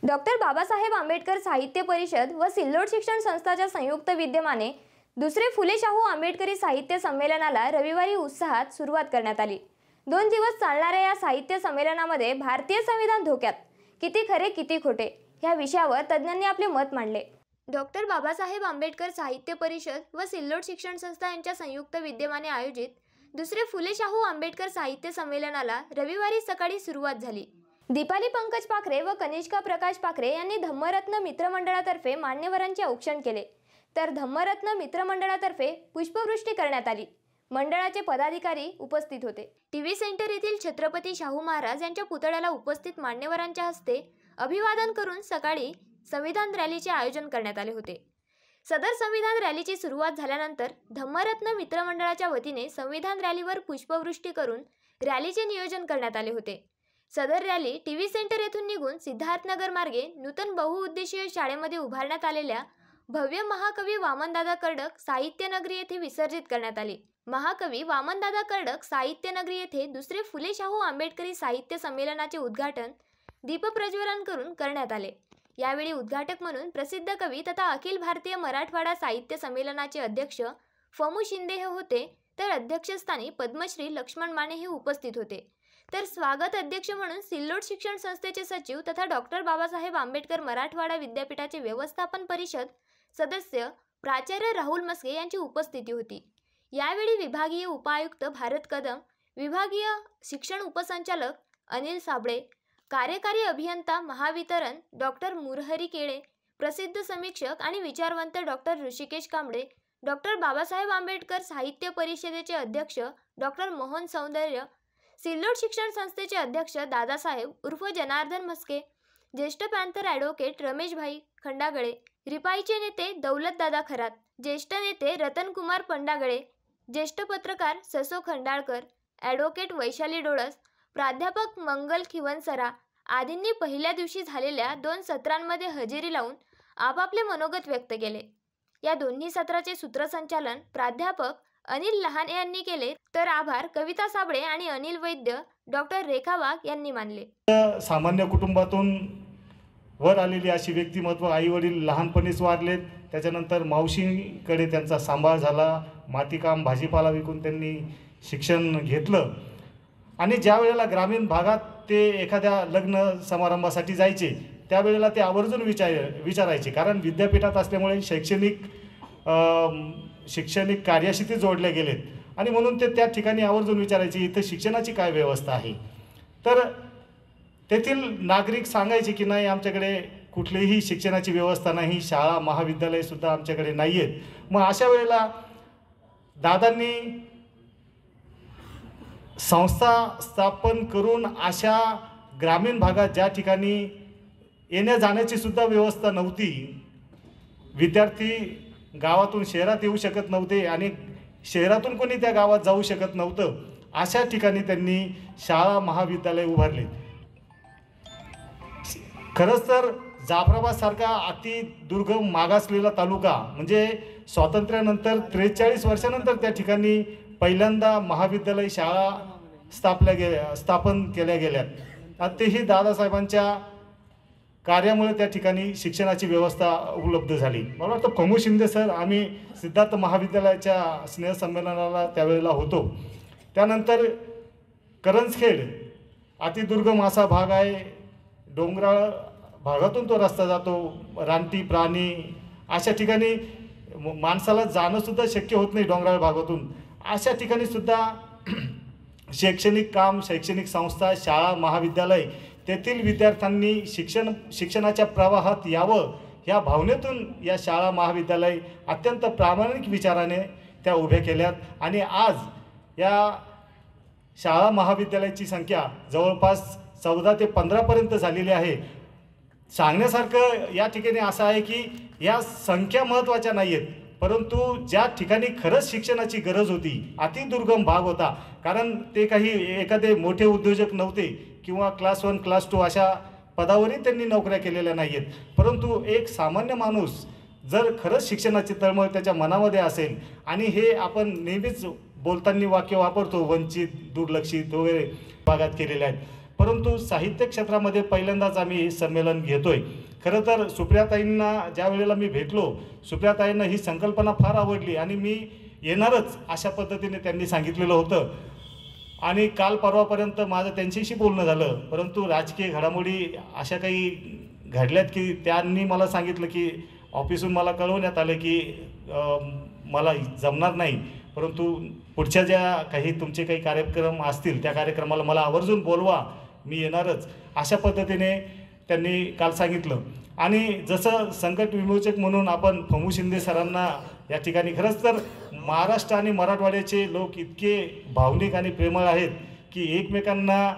Doctor Babasaheb Ambedkar साहित्य परिषद व सिल्लोड शिक्षण संस्थाच्या संयुक्त विद्यमाने दुसरे फुले शाहू आंबेडकरी साहित्य संमेलनाला रविवारी उत्साहात सुरुवात करण्यात आली। 2 दिवस चालणाऱ्या या साहित्य संमेलनामध्ये भारतीय संविधान धोक्यात, किती खरे किती खोटे या विषयावर तज्ञांनी आपले मत मांडले। डॉक्टर बाबासाहेब आंबेडकर साहित्य परिषद व सिल्लोड शिक्षण संस्था यांच्या संयुक्त विद्यमाने आयोजित दुसरे फुले शाहू आंबेडकर साहित्य संमेलनाला रविवारी सकाळी सुरुवात झाली। दीपाली पंकज पाखरे व कनिष्का प्रकाश पाखरे यांनी धम्मरत्न मित्रमंडळातर्फे मान्यवरांचे औक्षण केले, तर धम्मरत्न मित्रमंडळातर्फे पुष्पवृष्टी करण्यात आली। मंडळाचे पदाधिकारी उपस्थित होते। टीव्ही सेंटर येथील छत्रपती शाहू महाराज यांच्या पुतळ्याला उपस्थित मान्यवरांच्या हस्ते अभिवादन करून सकाळी संविधान रॅलीचे आयोजन करण्यात आले होते। सदर संविधान रॅलीची सुरुवात झाल्यानंतर धम्मरत्न मित्रमंडळाच्या वतीने संविधान रॅलीवर पुष्पवृष्टी करून रॅलीचे नियोजन करण्यात आले होते। सदर रॅली टीव्ही सेंटर येथून निघून सिद्धार्थनगर मार्गे नूतन बहुउद्देशीय शाळेमध्ये उभारण्यात आलेल्या भव्य महाकवी वामनदादा कर्डक साहित्य नगरी येथे विसर्जित करण्यात आली। महाकवी वामनदादा कर्डक साहित्य नगरी येथे दुसरे फुले शाहू आंबेडकरी साहित्य संमेलनाचे उद्घाटन दीपप्रज्वलन करून करण्यात आले। यावेळी उद्घाटक म्हणून प्रसिद्ध कवी तथा अखिल भारतीय मराठवाडा साहित्य संमेलनाचे अध्यक्ष फमू शिंदे हे होते, तर अध्यक्षस्थानी पद्मश्री लक्ष्मण माने हे उपस्थित होते। तर स्वागत अध्यक्ष म्हणून सिल्लोड शिक्षण संस्थेचे सचिव तथा डॉक्टर बाबासाहेब आंबेडकर मराठवाडा विद्यापीठाचे व्यवस्थापन परिषद सदस्य प्राचार्य राहुल मस्के यांची उपस्थिती होती। यावेळी विभागीय उपायुक्त भारत कदम, विभागीय शिक्षण उपसंचालक अनिल साबळे, कार्यकारी अभियंता महावितरण डॉक्टर मुरहरी केळे, प्रसिद्ध समीक्षक आणि विचारवंत डॉक्टर ऋषिकेश कांबळे, डॉक्टर बाबासाहेब आंबेडकर साहित्य परिषदेचे अध्यक्ष डॉक्टर मोहन सौंदर्य, सिल्लोड शिक्षण संस्थेचे अध्यक्ष दादासाहेब उर्फ जनार्दन मस्के, ज्येष्ठ पॅंथर ॲडव्होकेट रमेशभाई खंडागळे, रिपाईचे नेते दौलतदादा खरात, ज्येष्ठ नेते रतनकुमार पंडागळे, ज्येष्ठ पत्रकार ससो खंडाळकर, ॲडव्होकेट वैशाली डोळस, प्राध्यापक मंगल खिवनसरा आदींनी पहिल्या दिवशी झालेल्या 2 सत्रांमध्ये हजेरी लावून आपापले मनोगत व्यक्त केले। या दोन्ही सत्राचे सूत्रसंचालन प्राध्यापक अनिल लहाने यांनी केले, तर आभार कविता साबळे आणि अनिल वैद्य, डॉक्टर रेखा वाघ यांनी मानले। सामान्य कुटुंबातून वर आलेली अशी व्यक्तिमत्व, आई वडील लहानपणीच वारलेत, त्याच्यानंतर मावशीकडे त्यांचा सांभाळ झाला, मातीकाम भाजीपाला विकून त्यांनी शिक्षण घेतलं आणि ज्या वेळेला ग्रामीण भागात ते एखाद्या लग्न समारंभासाठी जायचे त्यावेळेला ते आवर्जून विचारायचे, कारण विद्यापीठात असल्यामुळे शैक्षणिक कार्याशी ते जोडले गेलेत आणि म्हणून ते त्या ठिकाणी आवर्जून विचारायचे इथं शिक्षणाची काय व्यवस्था आहे। तर तेथील नागरिक सांगायचे की नाही, आमच्याकडे कुठलीही शिक्षणाची व्यवस्था नाही, शाळा महाविद्यालयसुद्धा आमच्याकडे नाही आहेत। मग अशा वेळेला दादांनी संस्था स्थापन करून अशा ग्रामीण भागात ज्या ठिकाणी येण्या जाण्याची सुद्धा व्यवस्था नव्हती, विद्यार्थी गावातून शहरात येऊ शकत नव्हते आणि शहरातून कोणी त्या गावात जाऊ शकत नव्हतं, अशा ठिकाणी त्यांनी शाळा महाविद्यालय उभारले। खरंच तर जाफराबादसारखा अति दुर्गम मागासलेला तालुका म्हणजे स्वातंत्र्यानंतर 43 वर्षानंतर त्या ठिकाणी पहिल्यांदा महाविद्यालय शाळा स्थापन केल्या गेल्यात। तेही दादासाहेबांच्या कार्यामुळे त्या ठिकाणी शिक्षणाची व्यवस्था उपलब्ध झाली। मला वाटतं फमू शिंदे सर, आम्ही सिद्धार्थ महाविद्यालयाच्या स्नेहसंमेलनाला त्यावेळेला होतो। त्यानंतर करंजखेड अतिदुर्गम असा भाग आहे, डोंगराळ भागातून तो रस्ता जातो, रानटी प्राणी अशा ठिकाणी माणसाला जाणंसुद्धा शक्य होत नाही डोंगराळ भागातून। अशा ठिकाणी सुद्धा शैक्षणिक काम, शैक्षणिक संस्था, शाळा महाविद्यालय तेथील विद्यार्थ्यांनी शिक्षणाच्या प्रवाहात यावं ह्या भावनेतून या शाळा महाविद्यालय अत्यंत प्रामाणिक विचाराने त्या उभ्या केल्यात आणि आज या शाळा महाविद्यालयाची संख्या जवळपास 14 ते 15 पर्यंत झालेली आहे। सांगण्यासारखं या ठिकाणी असं आहे की या संख्या महत्त्वाच्या नाही आहेत, परंतु ज्या ठिकाणी खरंच शिक्षणाची गरज होती, अतिदुर्गम भाग होता, कारण ते काही एखादे मोठे उद्योजक नव्हते किंवा क्लास 1 क्लास 2 अशा पदावरही त्यांनी नोकऱ्या केलेल्या नाही आहेत, परंतु एक सामान्य माणूस जर खरंच शिक्षणाची तळमळ त्याच्या मनामध्ये असेल आणि हे आपण नेहमीच बोलताना वाक्य वापरतो, वंचित दुर्लक्षित वगैरे भागात केलेले आहेत, परंतु साहित्य क्षेत्रामध्ये पहिल्यांदाच आम्ही संमेलन घेतोय. खरं तर सुप्रियाताईंना ज्या वेळेला मी भेटलो, सुप्रियाताईंना ही संकल्पना फार आवडली आणि मी येणारच अशा पद्धतीने त्यांनी सांगितलेलं होतं. आणि काल परवापर्यंत माझं त्यांच्याशी बोलणं झालं, परंतु राजकीय घडामोडी अशा काही घडल्यात की त्यांनी मला सांगितलं की ऑफिसून मला कळवण्यात आलं की मला जमणार नाही, परंतु पुढच्या ज्या काही तुमचे काही कार्यक्रम असतील त्या कार्यक्रमाला मला आवर्जून बोलवा, मी येणारच अशा पद्धतीने त्यांनी काल सांगितलं. आणि जसं संकट विमोचक म्हणून आपण फमू शिंदे सरांना या ठिकाणी, खरंच तर महाराष्ट्र आणि मराठवाड्याचे लोक इतके भावनिक आणि प्रेमळ आहेत की एकमेकांना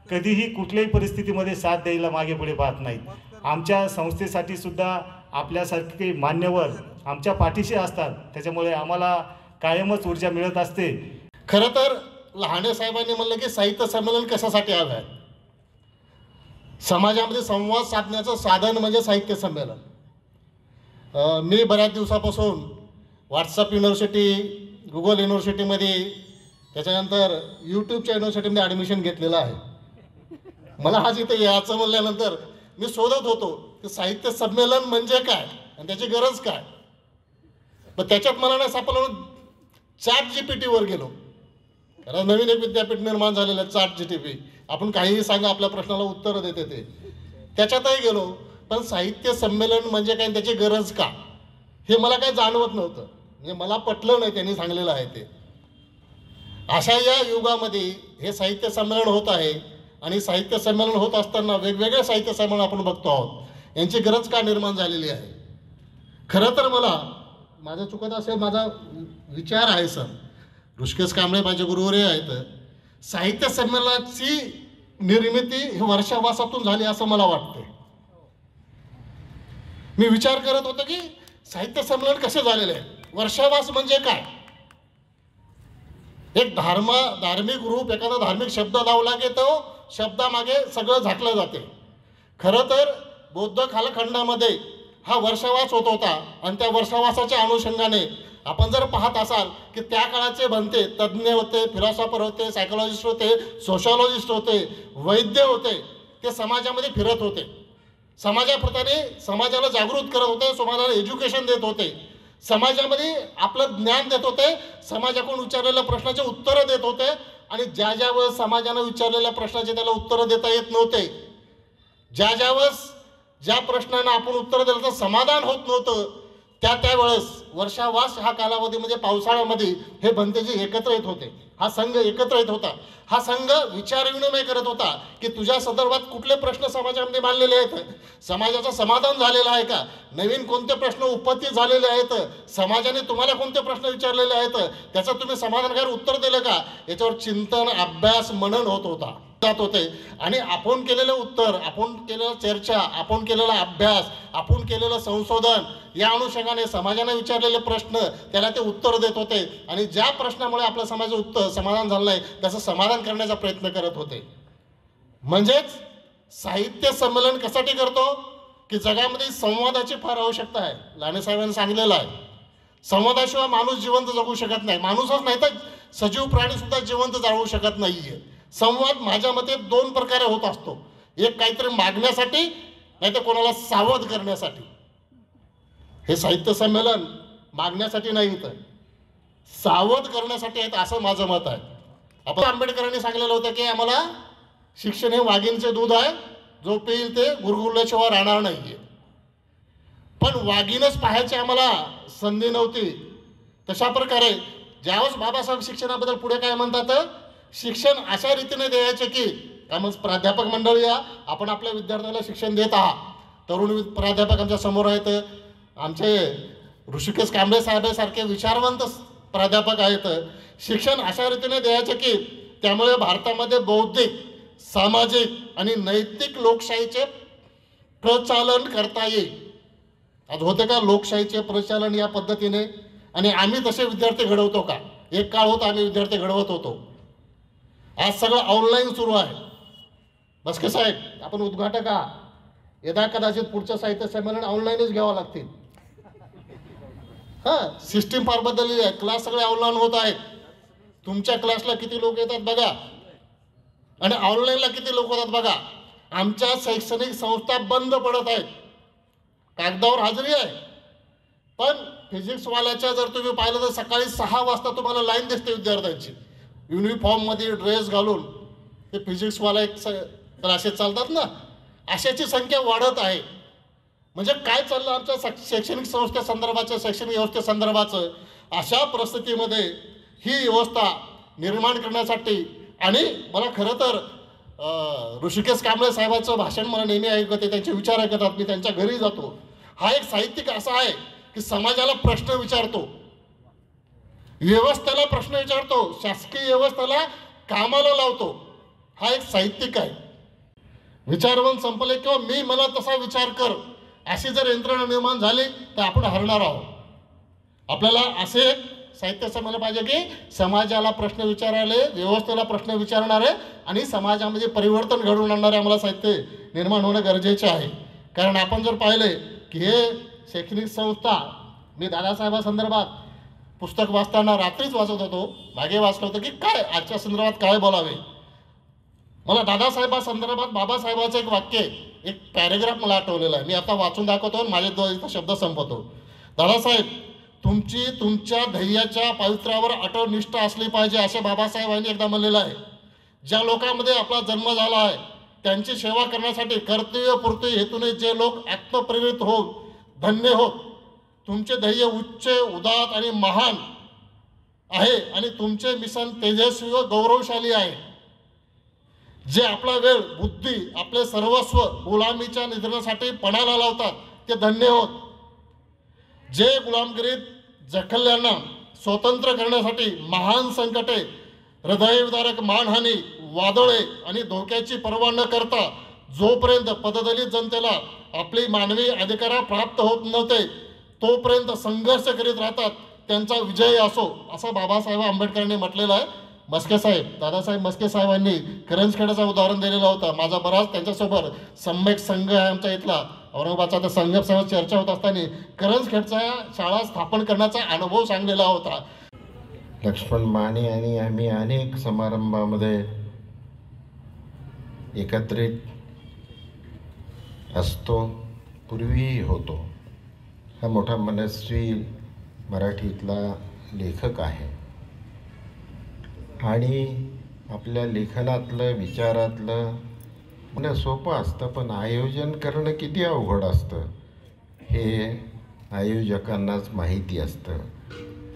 कधीही कुठल्याही परिस्थितीमध्ये साथ द्यायला मागे पुढे पाहत नाहीत. आमच्या संस्थेसाठी सुद्धा आपल्यासारखे मान्यवर आमच्या पाठीशी असतात, त्याच्यामुळे आम्हाला कायमच ऊर्जा मिळत असते. खरं तर लहाने साहेबांनी म्हणलं की साहित्य संमेलन कशासाठी हवं आहे. समाजामध्ये संवाद साधण्याचं साधन म्हणजे साहित्य संमेलन. मी बऱ्याच दिवसापासून व्हॉट्सअप युनिव्हर्सिटी, गुगल युनिव्हर्सिटीमध्ये, त्याच्यानंतर यूट्यूबच्या युनिव्हर्सिटीमध्ये ॲडमिशन घेतलेलं आहे. मला आज इथं यायचं म्हणल्यानंतर मी शोधत होतो की साहित्य संमेलन म्हणजे काय आणि त्याची गरज काय. पण त्याच्यात मला नाही सापडलं. ChatGPTवर गेलो, कारण नवीन एक विद्यापीठ निर्माण झालेलं आहे ChatGPT. आपण काहीही सांगा आपल्या प्रश्नाला उत्तरं देते ते. त्याच्यातही गेलो, पण साहित्य संमेलन म्हणजे काय, त्याची गरज का, हे मला काय जाणवत नव्हतं. म्हणजे मला पटलं नाही त्यांनी सांगलेलं आहे ते. अशा या युगामध्ये हे साहित्य संमेलन होत आहे आणि साहित्य संमेलन होत असताना वेगवेगळे साहित्य संमेलन आपण बघतो आहोत. यांची गरज का निर्माण झालेली आहे. खरं तर माझं चुकत असेल, माझा विचार आहे सर, ऋषिकेश कांबळे माझे गुरुवर्य आहेत, साहित्य संमेलनाची निर्मिती ही वर्षावासातून झाली असं मला वाटते. मी विचार करत होतो की साहित्य संमेलन कसे झालेले आहे. वर्षावास म्हणजे काय. एक धार्मिक रूप, एखादा धार्मिक शब्द लावला की तो शब्दामागे सगळं झाकलं जाते. खरं तर बौद्ध कालखंडामध्ये हा वर्षावास होत होता आणि त्या वर्षावासाच्या अनुषंगाने आपण जर पाहत असाल की त्या काळाचे बनते तज्ज्ञ होते, फिलॉसॉफर होते, सायकोलॉजिस्ट होते, सोशॉलॉजिस्ट होते, वैद्य होते, ते समाजामध्ये फिरत होते, समाजाप्रमाणे समाजाला जागृत करत होते, समाजाला एज्युकेशन देत होते, समाजामध्ये आपलं ज्ञान देत होते, समाजाकडून विचारलेल्या प्रश्नाचे उत्तरं देत होते. आणि ज्या ज्या वेळेस समाजानं विचारलेल्या प्रश्नाचे त्याला उत्तरं देता येत नव्हते, ज्या ज्या वेळेस ज्या प्रश्नांना आपण उत्तर दिलं तर समाधान होत नव्हतं, त्यावेळेस वर्षावास हा कालावधी म्हणजे पावसाळ्यामध्ये हे बनते जे एकत्र येत होते, हा संघ एकत्र येत होता. हा संघ विचारविनिमय करत होता की तुझ्या संदर्भात कुठले प्रश्न समाजामध्ये मांडलेले आहेत, समाजाचं समाधान झालेलं आहे का, नवीन कोणते प्रश्न उपस्थित झालेले आहेत, समाजाने तुम्हाला कोणते प्रश्न विचारलेले आहेत, त्याचं तुम्ही समाधानकारक उत्तर दिलं का, याच्यावर चिंतन, अभ्यास, मनन होत होता जात होते. आणि आपण केलेलं उत्तर, आपण केलेलं चर्चा, आपण केलेला अभ्यास, आपण केलेलं संशोधन, या अनुषंगाने समाजाने विचारलेले प्रश्न त्याला ते उत्तर देत होते. आणि ज्या प्रश्नामुळे आपल्या समाजाचं समाधान झालं नाही त्याचं समाधान करण्याचा प्रयत्न करत होते. म्हणजेच साहित्य संमेलन कशासाठी करतो की जगामध्ये संवादाची फार आवश्यकता आहे. लाने साहेबांनी सांगितलेलं आहे, संवादाशिवाय माणूस जिवंत जगू शकत नाही. माणूसच नाही तर सजीव प्राणी सुद्धा जिवंत जागू शकत नाहीये. संवाद माझ्या मते दोन प्रकारे होत असतो. एक काहीतरी मागण्यासाठी, नाही तर कोणाला सावध करण्यासाठी. हे साहित्य संमेलन मागण्यासाठी नाही, तर सावध करण्यासाठी आहेत असं माझं मत आहे. आपण आंबेडकरांनी सांगितलेलं होतं की आम्हाला शिक्षण हे वाघीणचे दूध आहे, जो पिईल ते गुरगुरल्याशिवाय राहणार नाहीये. पण वाघीणच पाहायची आम्हाला संधी नव्हती. तशा प्रकारे ज्यावेळेस बाबासाहेब शिक्षणाबद्दल पुढे काय म्हणतात, शिक्षण अशा रीतीने द्यायचे की त्यामुळे प्राध्यापक मंडळी या आपण आपल्या विद्यार्थ्यांना शिक्षण देत आहात. तरुण प्राध्यापक आमच्या समोर आहेत, आमचे ऋषिकेश कांबळे साहेबांसारखे विचारवंत प्राध्यापक आहेत. शिक्षण अशा रीतीने द्यायचे की त्यामुळे भारतामध्ये बौद्धिक, सामाजिक आणि नैतिक लोकशाहीचे प्रचालन करता येईल. आज होते का लोकशाहीचे प्रचालन या पद्धतीने, आणि आम्ही तसे विद्यार्थी घडवतो का. एक काळ होता आम्ही विद्यार्थी घडवत होतो. आज सगळं ऑनलाईन सुरू आहे. बसके साहेब आपण उद्घाटक आहात, यदा कदाचित पुढचं साहित्य संमेलन ऑनलाईनच घ्यावं लागतील. हां, सिस्टीम फार बदललेली आहे. क्लास सगळे ऑनलाईन होत आहेत. तुमच्या क्लासला किती लोक येतात बघा. आणि ऑनलाईनला किती लोक होतात बघा. आमच्या शैक्षणिक संस्था बंद पडत आहेत, कागदावर हजेरी आहे, पण फिजिक्सवाल्याच्या जर तुम्ही पाहिलं तर सकाळी 6 वाजता तुम्हाला लाईन दिसते विद्यार्थ्यांची, युनिफॉर्ममध्ये ड्रेस घालून. ते फिजिक्सवाला एक क्लासेस चालतात ना, अशाची संख्या वाढत आहे. म्हणजे काय चाललं आमच्या शैक्षणिक संस्थेसंदर्भाचं, शैक्षणिक व्यवस्थेसंदर्भाचं. अशा परिस्थितीमध्ये ही व्यवस्था निर्माण करण्यासाठी, आणि मला खरं तर ऋषिकेश कांबळे साहेबांचं भाषण मला नेहमी ऐकते, त्यांचे विचार ऐकतात, मी त्यांच्या घरी जातो. हा एक साहित्यिक असा आहे की समाजाला प्रश्न विचारतो, व्यवस्थेला प्रश्न विचारतो, शासकीय व्यवस्थेला कामाला लावतो. हा एक साहित्यिक आहे. विचारवंत संपले किंवा मी मला तसा विचार कर अशी जर यंत्रणा निर्माण झाली तर आपण हरणार आहोत. आपल्याला असे साहित्य समजलं पाहिजे की समाजाला प्रश्न विचारायले, व्यवस्थेला प्रश्न विचारणारे आणि समाजामध्ये परिवर्तन घडवून आणणारे आम्हाला साहित्य निर्माण होणं गरजेचे आहे. कारण आपण जर पाहिले की हे शैक्षणिक संस्था, मी दादासाहेबांसंदर्भात पुस्तक वाचताना रात्रीच वाचत होतो, मागे वाचलं होतं की काय आजच्या संदर्भात काय बोलावे. मला दादासाहेबांसंदर्भात बाबासाहेबांचं एक वाक्य, एक पॅरेग्राफ मला आठवलेलं आहे, मी आता वाचून दाखवतो आणि माझे 2 शब्द संपवतो. दादासाहेब, तुमची तुमच्या ध्येयाच्या पावित्र्यावर अटळ निष्ठा असली पाहिजे असे बाबासाहेबांनी एकदा म्हणलेलं आहे. ज्या लोकांमध्ये आपला जन्म झाला आहे त्यांची सेवा करण्यासाठी कर्तव्यपूर्ती हेतूने जे लोक आत्मप्रेरित होत धन्य होत. तुमचे ध्येय उच्च, उदात्त आणि महान आहे आणि तुमचे मिशन तेजस्वी व गौरवशाली आहे. जे आपला वेळ, बुद्धी, आपले सर्वस्व गुलामीच्या निधनासाठी पणाला लावतात ते धन्य होत. जे गुलामगिरीत जखल्यांना स्वतंत्र करण्यासाठी महान संकटे, हृदयविदारक मानहानी, वादळे आणि धोक्याची पर्वा न करता जोपर्यंत पददलित जनतेला आपली मानवी अधिकार प्राप्त होत नव्हते तोपर्यंत संघर्ष करीत राहतात, त्यांचा विजय असो, असं बाबासाहेब आंबेडकरांनी म्हटलेलं आहे. मस्के साहेब, दादासाहेब मस्के साहेबांनी करंजखेड्याचं उदाहरण दिलेलं होतं. माझा बराच त्यांच्यासोबत सम्यक संघ आहे आमच्या इथला औरंगाबादचा, तर संघासोबत चर्चा होत असताना करंजखेडचा शाळा स्थापन करण्याचा अनुभव सांगलेला होता. लक्ष्मण माने आणि आम्ही अनेक समारंभामध्ये एकत्रित असतो, पूर्वीही होतो. हा मोठा मनस्वी मराठीतला लेखक आहे आणि आपल्या लेखनातलं, विचारातलं म्हणणं सोपं असतं, पण आयोजन करणं किती अवघड असतं हे आयोजकांनाच माहिती असतं.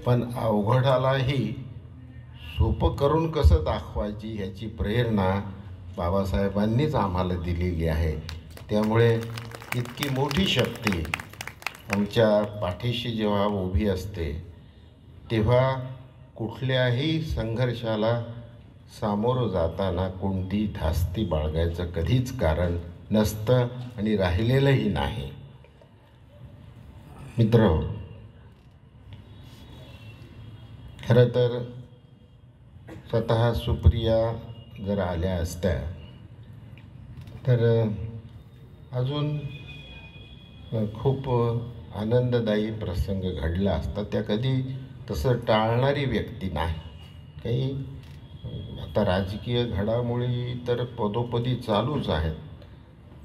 पण अवघडालाही सोपं करून कसं दाखवायची ह्याची प्रेरणा बाबासाहेबांनीच आम्हाला दिलेली आहे. त्यामुळे इतकी मोठी शक्ती आमच्या पाठीशी जेव्हा उभी असते तेव्हा कुठल्याही संघर्षाला सामोरं जाताना कोणती धास्ती बाळगायचं कधीच कारण नसतं आणि राहिलेलंही नाही. मित्र, खरं तर स्वतः सुप्रिया जर आल्या असत्या तर अजून खूप आनंददायी प्रसंग घडला असता. त्या कधी तसं टाळणारी व्यक्ती नाही. काही आता राजकीय घडामोडी तर पदोपदी चालूच आहेत,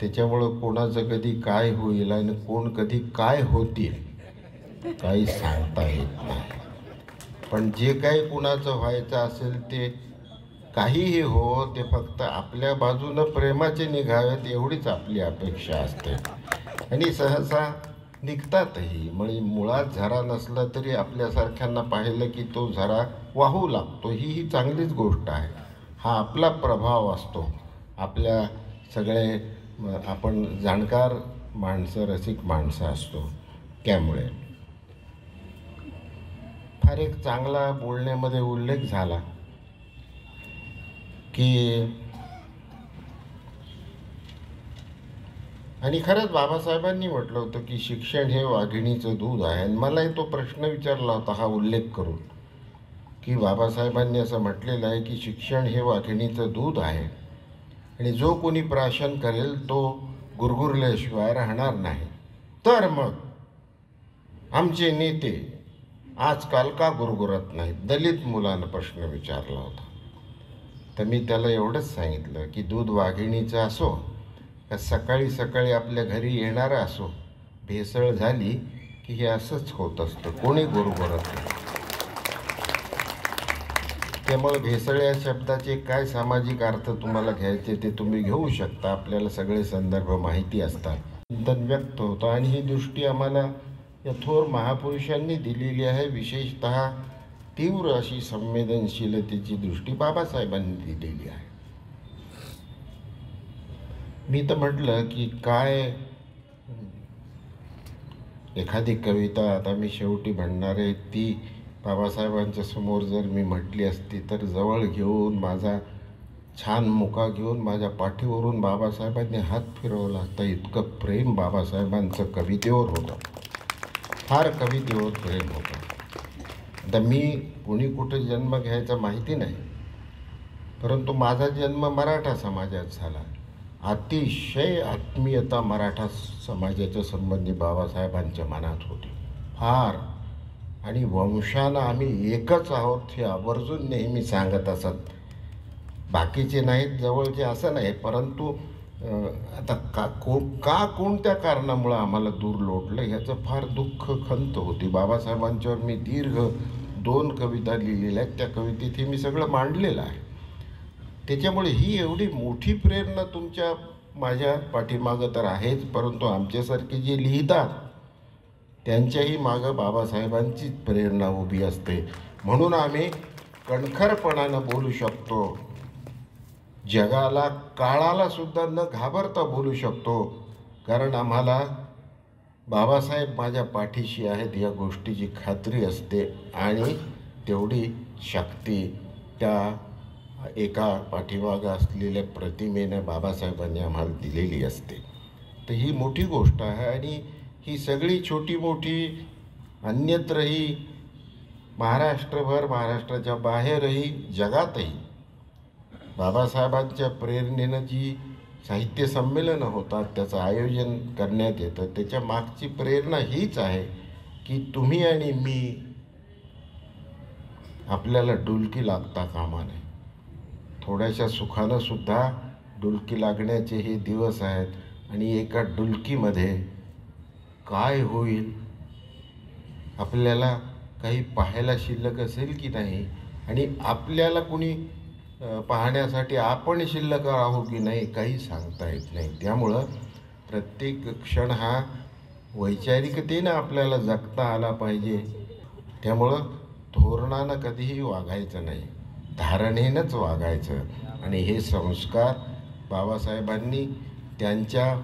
त्याच्यामुळं कोणाचं कधी काय होईल आणि कोण कधी काय होतील काही सांगता येत नाही. पण जे काही कुणाचं व्हायचं असेल ते काहीही हो, ते फक्त आपल्या बाजूनं प्रेमाचे निघावेत एवढीच आपली अपेक्षा असते आणि सहसा निघतातही. मुळात झरा नसला तरी आपल्यासारख्यांना पाहिलं की तो झरा वाहू लागतो, ही चांगलीच गोष्ट आहे. हा आपला प्रभाव असतो. आपल्या सगळे आपण जाणकार माणसं, रसिक माणसं असतो. त्यामुळे फार एक चांगला बोलण्यामध्ये उल्लेख झाला की, आणि खरंच बाबासाहेबांनी म्हटलं होतं की शिक्षण हे वाघिणीचं दूध आहे. आणि मलाही तो प्रश्न विचारला होता हा उल्लेख करून की बाबासाहेबांनी असं म्हटलेलं आहे की शिक्षण हे वाघिणीचं दूध आहे आणि जो कोणी प्राशन करेल तो गुरगुरल्याशिवाय राहणार नाही. तर मग आमचे नेते आजकाल का गुरगुरत नाहीत? दलित मुलानं प्रश्न विचारला होता. तर मी त्याला एवढंच सांगितलं की दूध वाघिणीचं असो का सकाळी सकाळी आपल्या घरी येणारं असो, भेसळ झाली की हे असंच होत असतं, कोणी बरोबरच नाही. त्यामुळे भेसळ या शब्दाचे काय सामाजिक अर्थ तुम्हाला घ्यायचे ते तुम्ही घेऊ शकता. आपल्याला सगळे संदर्भ माहिती असतात, चिंतन व्यक्त होतं. आणि ही दृष्टी आम्हाला या थोर महापुरुषांनी दिलेली आहे. विशेषतः तीव्र अशी संवेदनशीलतेची दृष्टी बाबासाहेबांनी दिलेली आहे. मी तर म्हटलं की काय एखादी कविता आता मी शेवटी म्हणणार आहे, ती बाबासाहेबांच्या समोर जर मी म्हटली असती तर जवळ घेऊन माझा छान मुका घेऊन माझ्या पाठीवरून बाबासाहेबांनी हात फिरवला असता. इतकं प्रेम बाबासाहेबांचं कवितेवर होतं, फार कवितेवर प्रेम होतं. आता मी कुणी कुठे जन्म घ्यायचा माहिती नाही, परंतु माझा जन्म मराठा समाजात झाला. अतिशय आत्मीयता मराठा समाजाच्या संबंधी बाबासाहेबांच्या मनात होती फार. आणि वंशानं आम्ही एकच आहोत हे आवर्जून नेहमी सांगत असत. बाकीचे नाहीत जवळचे असं नाही, परंतु आता कोणत्या कारणामुळं आम्हाला दूर लोटलं ह्याचं फार दुःख खंत होती. बाबासाहेबांच्यावर मी दीर्घ 2 कविता लिहिलेल्या आहेत, त्या कवितेत हे मी सगळं मांडलेलं आहे. त्याच्यामुळे ही एवढी मोठी प्रेरणा तुमच्या माझ्या पाठीमागं तर आहेच, परंतु आमच्यासारखे जे लिहितात त्यांच्याही मागं बाबासाहेबांचीच प्रेरणा उभी असते. म्हणून आम्ही कणखरपणानं बोलू शकतो, जगाला काळाला सुद्धा न घाबरता बोलू शकतो, कारण आम्हाला बाबासाहेब माझ्या पाठीशी आहेत या गोष्टीची खात्री असते. आणि तेवढी शक्ती त्या एका पाठीमागं असलेल्या प्रतिमेनं बाबासाहेबांनी आम्हाला दिलेली असते. तर ही मोठी गोष्ट आहे. आणि ही सगळी छोटी मोठी अन्यत्रही महाराष्ट्रभर, महाराष्ट्राच्या बाहेरही, जगातही बाबासाहेबांच्या प्रेरणेनं जी साहित्य संमेलनं होतात, त्याचं आयोजन करण्यात येतं, त्याच्या मागची प्रेरणा हीच आहे की तुम्ही आणि मी आपल्याला डुलकी लागता कामा नये. थोड्याशा सुखानं सुद्धा डुलकी लागण्याचे हे दिवस आहेत. आणि एका डुलकीमध्ये काय होईल आपल्याला काही पाहायला शिल्लक असेल की नाही, आणि आपल्याला कुणी पाहण्यासाठी आपण शिल्लक राहू की नाही काही सांगता येत नाही. त्यामुळं प्रत्येक क्षण हा वैचारिकतेनं आपल्याला जगता आला पाहिजे. त्यामुळं धोरणानं कधीही वागायचं नाही, धारणेनंच वागायचं. आणि हे संस्कार बाबासाहेबांनी त्यांच्या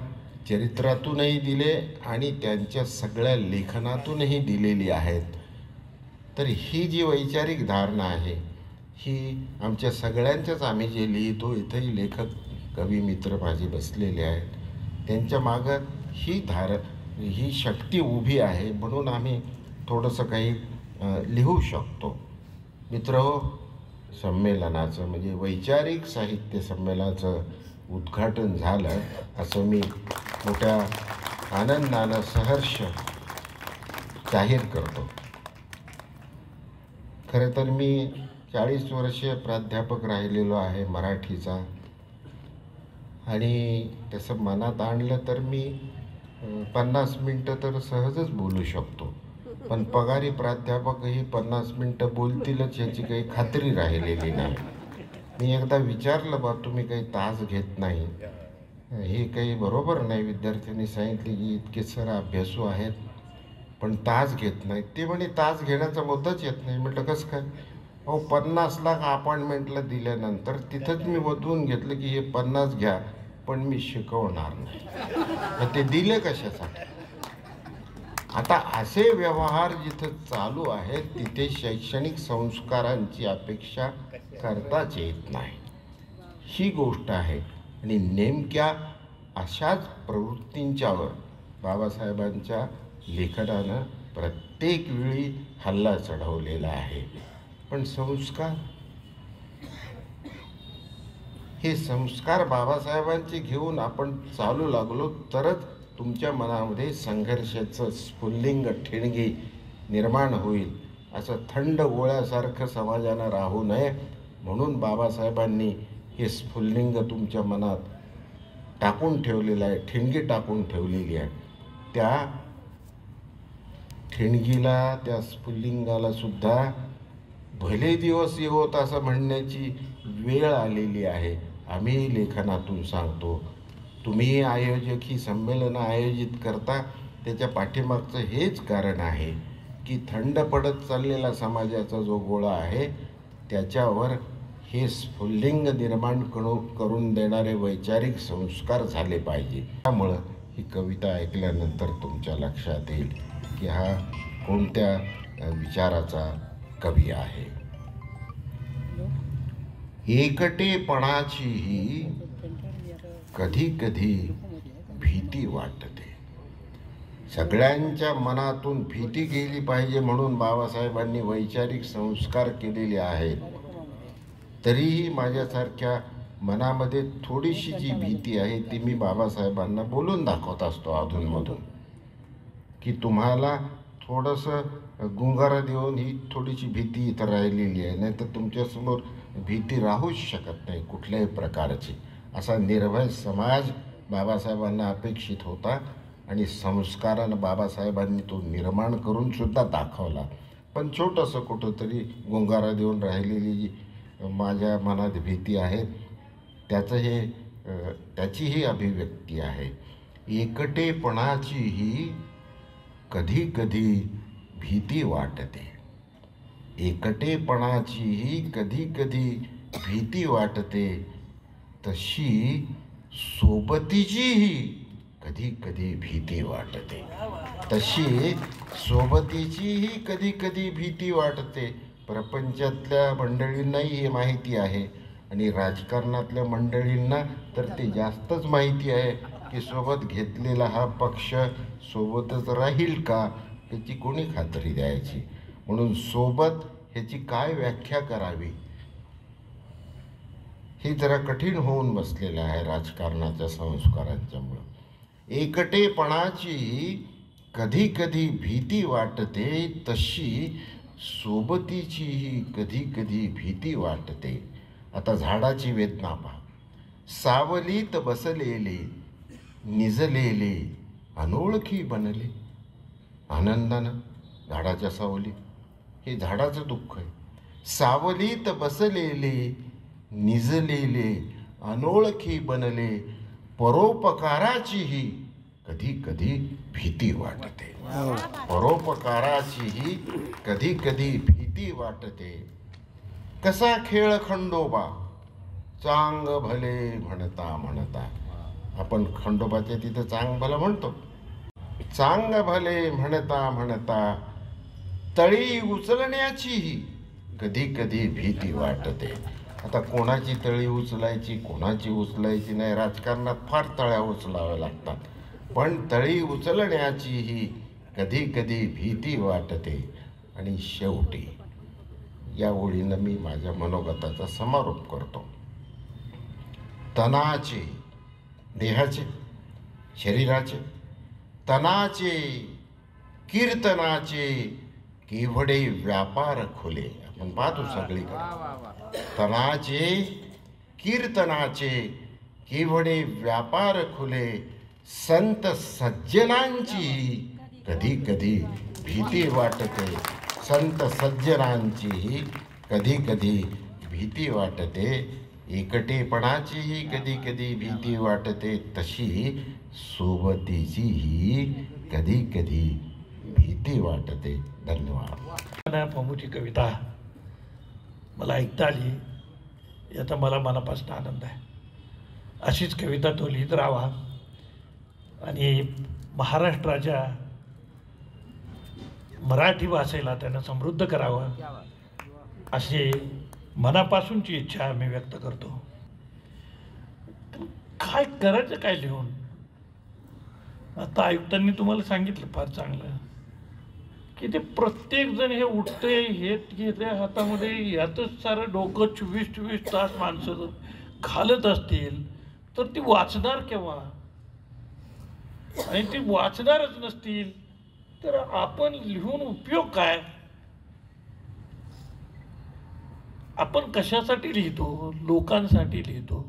चरित्रातूनही दिले आणि त्यांच्या सगळ्या लेखनातूनही दिलेली आहेत. तर ही जी वैचारिक धारणा आहे ही आमच्या सगळ्यांच्याच, आम्ही जे लिहितो इथंही लेखक कवी मित्र माझे बसलेले आहेत, त्यांच्या मागं ही शक्ती उभी आहे. म्हणून आम्ही थोडंसं काही लिहू शकतो. मित्रहो, संमेलनाचं म्हणजे वैचारिक साहित्य संमेलनाचं उद्घाटन झालं असं मी मोठ्या आनंदानं सहर्ष जाहीर करतो. खरं तर मी 40 वर्षे प्राध्यापक राहिलेलो आहे मराठीचा. आणि तसं मनात आणलं तर मी 50 मिनटं तर सहजच बोलू शकतो, पण पगारी प्राध्यापकही 50 मिनटं बोलतीलच याची काही खात्री राहिलेली नाही. मी एकदा विचारलं, बा तुम्ही काही तास घेत नाही, हे काही बरोबर नाही. विद्यार्थ्यांनी सांगितले की इतके सर अभ्यासू आहेत पण तास घेत नाहीत. ते म्हणे तास घेण्याचा मुद्दाच येत नाही. म्हटलं कसं काय? 50 लाख अपॉइंटमेंटला दिल्यानंतर तिथंच मी वधवून घेतलं की हे 50 घ्या पण मी शिकवणार नाही. मग ते दिले कशासाठी? आता असे व्यवहार जिथं चालू आहेत तिथे शैक्षणिक संस्कारांची अपेक्षा करताच येत नाही, ही गोष्ट आहे. आणि नेमक्या अशाच प्रवृत्तींच्यावर बाबासाहेबांच्या लेखनानं प्रत्येक वेळी हल्ला चढवलेला आहे. पण संस्कार, हे संस्कार बाबासाहेबांचे घेऊन आपण चालू लागलो तरच तुमच्या मनामध्ये संघर्षाचं स्फुल्लिंग ठिणगी निर्माण होईल. असं थंड गोळ्यासारखं समाजानं राहू नये म्हणून बाबासाहेबांनी हे स्फुल्लिंग तुमच्या मनात टाकून ठेवलेलं आहे, ठिणगी टाकून ठेवलेली आहे. त्या ठिणगीला, त्या स्फुल्लिंगाला सुद्धा भले दिवस येवोत असं म्हणण्याची वेळ आलेली आहे. आम्ही लेखनातून सांगतो, तुम्ही आयोजक ही संमेलनं आयोजित करता, त्याच्या पाठीमागचं हेच कारण आहे की थंड पडत चाललेला समाजाचा जो गोळा आहे त्याच्यावर हे स्फुल्लिंग निर्माण करून देणारे वैचारिक संस्कार झाले पाहिजे. त्यामुळं ही कविता ऐकल्यानंतर तुमच्या लक्षात येईल की हा कोणत्या विचाराचा कवी आहे. एकटेपणाचीही कधी कधी भीती वाटते. सगळ्यांच्या मनातून भीती गेली पाहिजे म्हणून बाबासाहेबांनी वैचारिक संस्कार केलेले आहेत. तरीही माझ्यासारख्या मनामध्ये थोडीशी जी भीती आहे ती मी बाबासाहेबांना बोलून दाखवत असतो अधूनमधून, की तुम्हाला थोडंसं गुंगारा देऊन ही थोडीशी भीती इथं राहिलेली आहे, नाही तर तुमच्यासमोर भीती राहूच शकत नाही कुठल्याही प्रकारची. असा निर्भय समाज बाबासाहेबांना अपेक्षित होता आणि संस्कारानं बाबासाहेबांनी तो निर्माण करून सुद्धा दाखवला. पण छोटंसं कुठंतरी गुंगारा देऊन राहिलेली जी माझ्या मनात भीती आहे त्याची ही अभिव्यक्ती आहे. एकटेपणाचीही कधी कधी भीती वाटते. एकटेपणाचीही कधी कधी भीती वाटते, तशी सोबतीचीही कधी कधी भीती वाटते. तशी सोबतीचीही कधी कधी भीती वाटते. प्रपंचातल्या मंडळींनाही हे माहिती आहे आणि राजकारणातल्या मंडळींना तर ते जास्तच माहिती आहे की सोबत घेतलेला हा पक्ष सोबतच राहील का याची कोणी खात्री द्यायची. म्हणून सोबत ह्याची काय व्याख्या करावी हे जरा कठीण होऊन बसलेलं आहे राजकारणाच्या संस्कारांच्यामुळं. एकटेपणाची कधी कधी भीती वाटते, तशी सोबतीचीही कधी कधी भीती वाटते. आता झाडाची वेदना पहा. सावलीत बसलेले निजलेले अनोळखी बनले. आनंदानं झाडाच्या सावलीत, हे झाडाचं दुःख आहे. सावलीत बसलेले निजलेले अनोळखी बनले. परोपकाराचीही कधी कधी भीती वाटते. परोपकाराचीही कधी कधी भीती वाटते. कसा खेळ खंडोबा चांग भले म्हणता म्हणता. आपण खंडोबाच्या तिथं चांग भलं म्हणतो. चांग भले म्हणता म्हणता तळी उचलण्याचीही कधी कधी भीती वाटते. आता कोणाची तळी उचलायची, कोणाची उचलायची नाही. राजकारणात फार तळ्या उचलाव्या लागतात, पण तळी उचलण्याचीही कधी कधी भीती वाटते. आणि शेवटी या ओळीनं मी माझ्या मनोगताचा समारोप करतो. तनाचे, देहाचे, शरीराचे, तनाचे कीर्तनाचे केवढे व्यापार खुले. आपण पाहतो सगळीकडे. तनाचे कीर्तनाचे केवढे व्यापार खुले. संत सज्जनांची कधी कधी भीती वाटते. संत सज्जनांचीही कधी कधी भीती वाटते. एकटेपणाचीही कधी कधी भीती वाटते, तशी सोबतीचीही कधी कधी भीती वाटते. धन्यवाद. पमूची कविता मला ऐकता आली याचा मला मनापासून आनंद आहे. अशीच कविता तो लिहित राहावा आणि महाराष्ट्राच्या मराठी भाषेला त्यानं समृद्ध करावं अशी मनापासूनची इच्छा मी व्यक्त करतो. काय करायचं काय लिहून? आता आयुक्तांनी तुम्हाला सांगितलं फार चांगलं की ते प्रत्येकजण हे उठते, हे घेते हातामध्ये, यातच सारं डोकं 24 तास माणसं घालत असतील तर ती वाचणार केव्हा? आणि ती वाचणारच नसतील तर आपण लिहून उपयोग काय? आपण कशासाठी लिहितो? लोकांसाठी लिहितो.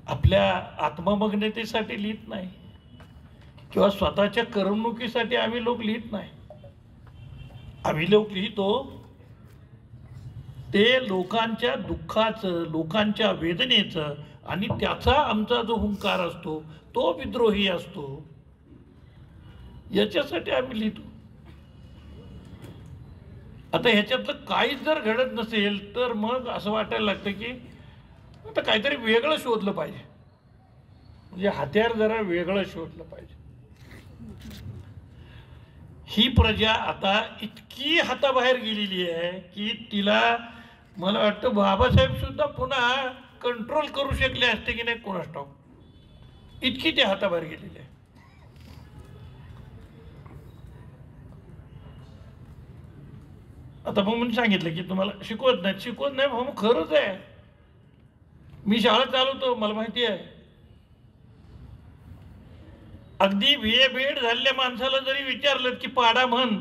आपल्या आत्ममग्नतेसाठी लिहित नाही किंवा स्वतःच्या करमणुकीसाठी आम्ही लोक लिहित नाही. आम्ही लोक लिहितो ते लोकांच्या दुःखाचं, लोकांच्या वेदनेचं, आणि त्याचा आमचा जो हुंकार असतो तो विद्रोही असतो, याच्यासाठी आम्ही लिहितो. आता ह्याच्यातलं काहीच जर घडत नसेल तर मग असं वाटायला लागतं की आता काहीतरी वेगळं शोधलं पाहिजे, म्हणजे हत्यार जरा वेगळं शोधलं पाहिजे. ही प्रजा आता इतकी हाताबाहेर गेलेली आहे की तिला मला वाटतं बाबासाहेब सुद्धा पुन्हा कंट्रोल करू शकले असते की नाही कोणास ठाऊक, इतकी ते हाताबाहेर गेलेली आहे. आता मग म्हणून सांगितलं की तुम्हाला शिकवत नाही मग खरंच आहे. मी शाळा चालवतो, मला माहिती आहे. अगदी बेड झालेल्या माणसाला जरी विचारलं की पाडा म्हण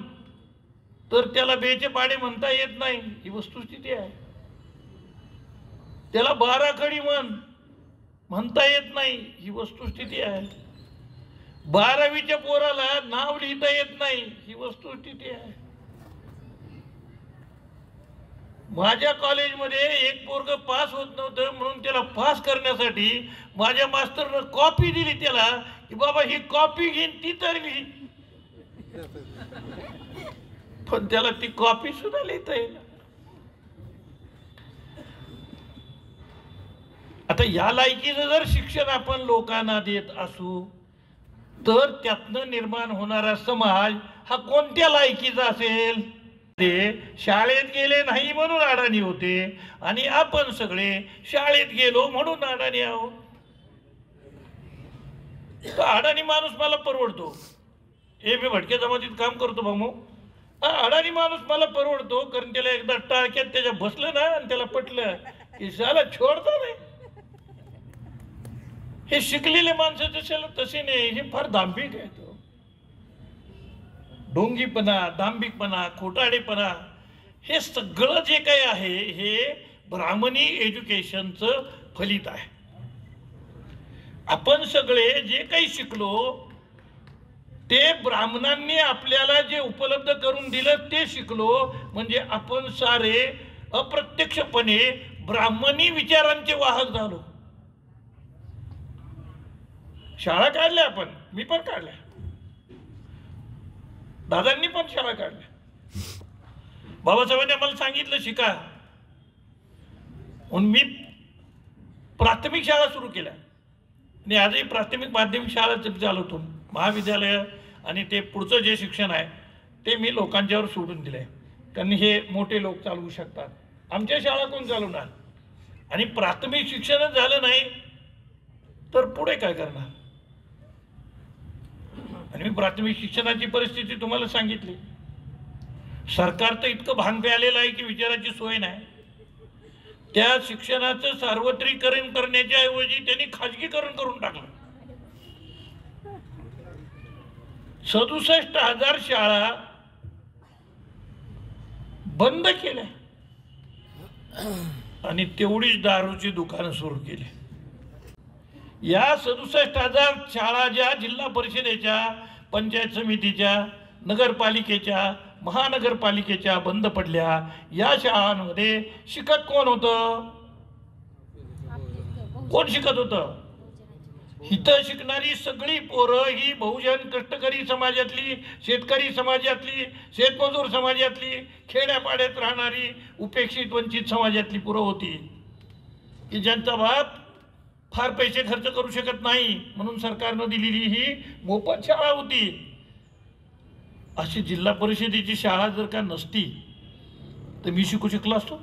तर त्याला बेचे पाडे म्हणता येत नाही, ही वस्तुस्थिती आहे. त्याला 12 खडी म्हणता येत नाही, ही वस्तुस्थिती आहे. 12वीच्या पोराला नाव लिहिता येत नाही, ही वस्तुस्थिती आहे. माझ्या कॉलेजमध्ये एक पोरग पास होत नव्हतं म्हणून त्याला पास करण्यासाठी माझ्या मास्तरनं कॉपी दिली त्याला की बाबा ही कॉपी घेईन ती तर लिही, पण त्याला ती कॉपी सुद्धा लिहिता येईल. आता या लायकीचं जर शिक्षण आपण लोकांना देत असू तर त्यातनं निर्माण होणारा समाज हा कोणत्या लायकीचा असेल? ते शाळेत गेले नाही म्हणून अडाणी होते आणि आपण सगळे शाळेत गेलो म्हणून अडाणी आहोत. तर अडाणी माणूस मला परवडतो, हे मी भटक्या जमातीत काम करतो भाऊ. अडाणी माणूस मला परवडतो कारण त्याला एकदा टाळक्यात त्याच्या बसलं ना आणि त्याला पटलं की शाला छोडता नाही. हे शिकलेले माणसं तसे नाही, हे फार दांभिक आहे. ढोंगीपणा, दांभिकपणा, खोटाडेपणा, हे सगळं जे काही आहे हे ब्राह्मणी एज्युकेशनचं फलित आहे. आपण सगळे जे काही शिकलो ते ब्राह्मणांनी आपल्याला जे उपलब्ध करून दिलं ते शिकलो, म्हणजे आपण सारे अप्रत्यक्षपणे ब्राह्मणी विचारांचे वाहक झालो. शाळा काढल्या आपण, मी पण काढल्या, दादांनी पण शाळा काढल्या. बाबासाहेबांनी आम्हाला सांगितलं शिका म्हणून मी प्राथमिक शाळा सुरू केल्या आणि आजही प्राथमिक माध्यमिक शाळा चालवतो. महाविद्यालय आणि ते पुढचं जे शिक्षण आहे ते मी लोकांच्यावर सोडून दिलं आहे, कारण हे मोठे लोक चालवू शकतात, आमच्या शाळा कोण चालवणार? आणि प्राथमिक शिक्षणच झालं नाही तर पुढे काय करणार? आणि मी प्राथमिक शिक्षणाची परिस्थिती तुम्हाला सांगितली. सरकार तर इतकं भांग प्यालेलं आहे की विचाराची सोय नाही. त्या शिक्षणाचं सार्वत्रिकरण करण्याच्या ऐवजी त्यांनी खाजगीकरण करून टाकलं. 67,000 शाळा बंद केल्या आणि तेवढीच दारूची दुकानं सुरू केली. या 67,000 शाळा ज्या जिल्हा परिषदेच्या, पंचायत समितीच्या, नगरपालिकेच्या, महानगरपालिकेच्या बंद पडल्या, या शाळांमध्ये शिकत कोण होतं? कोण शिकत होतं? इथं शिकणारी सगळी पोरं ही बहुजन कष्टकरी समाजातली, शेतकरी समाजातली, शेतमजूर समाजातली, खेड्यापाड्यात राहणारी उपेक्षित वंचित समाजातली पोरं होती की ज्यांचा बाप फार पैसे खर्च करू शकत नाही म्हणून सरकारनं दिलेली ही मोफत शाळा होती. अशी जिल्हा परिषदेची शाळा जर का नसती तर मी शिकू शकलो असतो,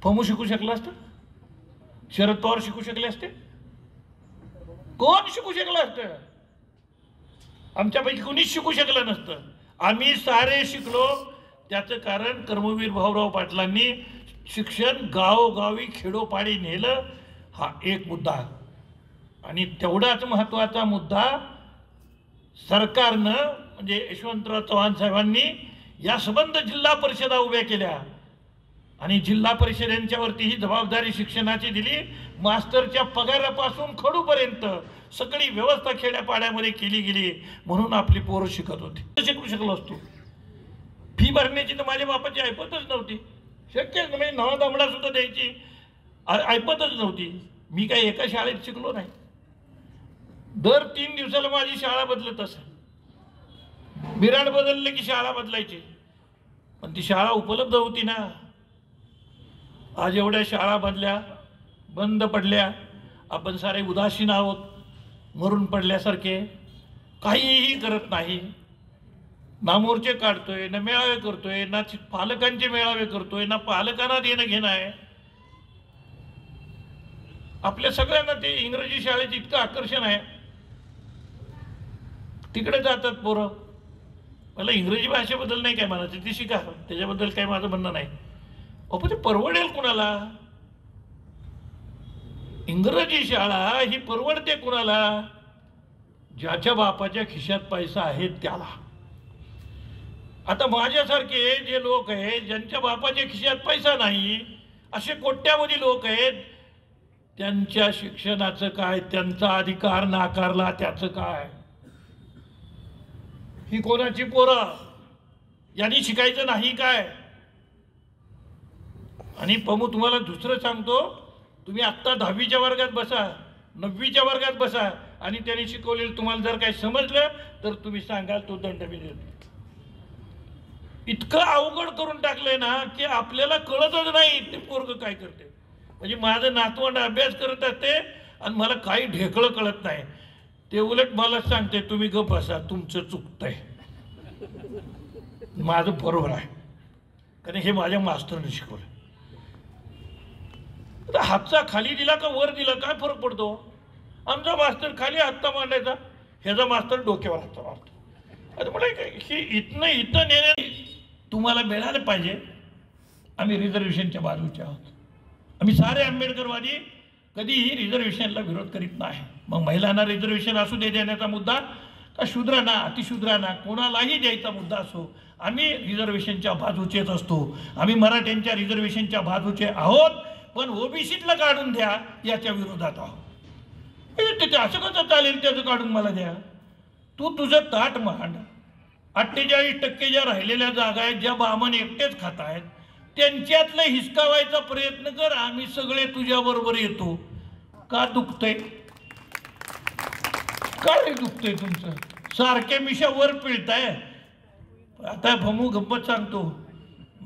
फमू शिकू शकला असतं, शरद पवार शिकू शकले असते, कोण शिकू शकलं असतं? आमच्यापैकी कोणीच शिकू शकलं नसतं. आम्ही सारे शिकलो. त्याचं कारण कर्मवीर भाऊराव पाटलांनी शिक्षण गावोगावी खेडोपाडी नेलं, हा एक मुद्दा. आणि तेवढाच महत्त्वाचा मुद्दा सरकारनं म्हणजे यशवंतराव चव्हाण साहेबांनी या संबंध जिल्हा परिषदा उभ्या केल्या आणि जिल्हा परिषदांच्यावरती ही जबाबदारी शिक्षणाची दिली. मास्तरच्या पगारापासून खडूपर्यंत सगळी व्यवस्था खेड्यापाड्यामध्ये केली गेली, म्हणून आपली पोरं शिकत होती. शिकू शकलो असतो. फी भरण्याची तर माझ्या बापाची ऐपतच नव्हती. शक्यच नाही, नवा दामडा सुद्धा द्यायची ऐपतच नव्हती. मी काही एका शाळेत शिकलो नाही. दर 3 दिवसाला माझी शाळा बदलत असे. बिराड बदलले की शाळा बदलायची, पण ती शाळा उपलब्ध होती ना. आज एवढ्या शाळा बंद पडल्या, आपण सारे उदासीन आहोत, मरून पडल्यासारखे, काहीही करत नाही. ना मोर्चे काढतोय, ना मेळावे करतोय, ना पालकांचे मेळावे करतोय, ना पालकांना देणं घेणं आहे. आपल्या सगळ्यांना ते इंग्रजी शाळेत इतकं आकर्षण आहे, तिकडे जातात पोरं. मला इंग्रजी भाषेबद्दल नाही काय म्हणायचं, ती शिका, त्याच्याबद्दल काही माझं म्हणणं नाही. पण ते परवडेल कुणाला? इंग्रजी शाळा ही परवडते कुणाला? ज्याच्या बापाच्या खिशात पैसा आहे त्याला. आता माझ्यासारखे जे लोक आहेत, ज्यांच्या बापाच्या खिशात पैसा नाही, असे कोट्यावधी लोक आहेत, त्यांच्या शिक्षणाचं काय? त्यांचा अधिकार नाकारला त्याचं काय? ही कोणाची पोरं? यांनी शिकायचं नाही काय? आणि पमू तुम्हाला दुसरं सांगतो, तुम्ही आत्ता 10वीच्या वर्गात बसा, 9वीच्या वर्गात बसा, आणि त्यांनी शिकवलेलं तुम्हाला जर काही समजलं तर तुम्ही सांगाल तो दंड मी देतो. इतकं अवघड करून टाकलंय ना की आपल्याला कळतच नाही ते पोरगं काय करते. म्हणजे माझं नातवंड अभ्यास करत असते आणि मला काही ढेकळं कळत नाही. ते उलट मला सांगते तुम्ही गप बसा, तुमचं चुकतंय. माझं बरोबर आहे, कारण हे माझ्या मास्तरने शिकवलं. हातचा खाली दिला का वर दिला काय फरक पडतो? आमचा मास्तर खाली हातचा मांडायचा, ह्याचा मास्तर डोक्यावर हातचा मारतो. आता मला ही इथं नेण्या तुम्हाला मिळालं पाहिजे. आम्ही रिझर्वेशनच्या बाजूचे आहोत. आम्ही सारे आंबेडकरवादी कधीही रिझर्वेशनला विरोध करीत नाही. मग महिलांना रिझर्वेशन असू दे देण्याचा मुद्दा, का शूद्रांना अतिशूद्रांना कोणालाही द्यायचा मुद्दा असो, आम्ही रिझर्वेशनच्या बाजूचेच असतो. आम्ही मराठ्यांच्या रिझर्वेशनच्या बाजूचे आहोत, पण ओबीसीतला काढून द्या याच्या विरोधात आहोत. ते असं कसं चालेल? त्याचं काढून मला द्या. तू तुझं ताट मांड. 48% ज्या राहिलेल्या जागा आहेत, ज्या बामण एकटेच खात आहेत, त्यांच्यातलं हिसकावायचा प्रयत्न कर. आम्ही सगळे तुझ्याबरोबर येतो. का दुखतंय? काय दुखतंय तुमचं? सारख्या मिशा वर पिळताय. आता भमू गंमत सांगतो,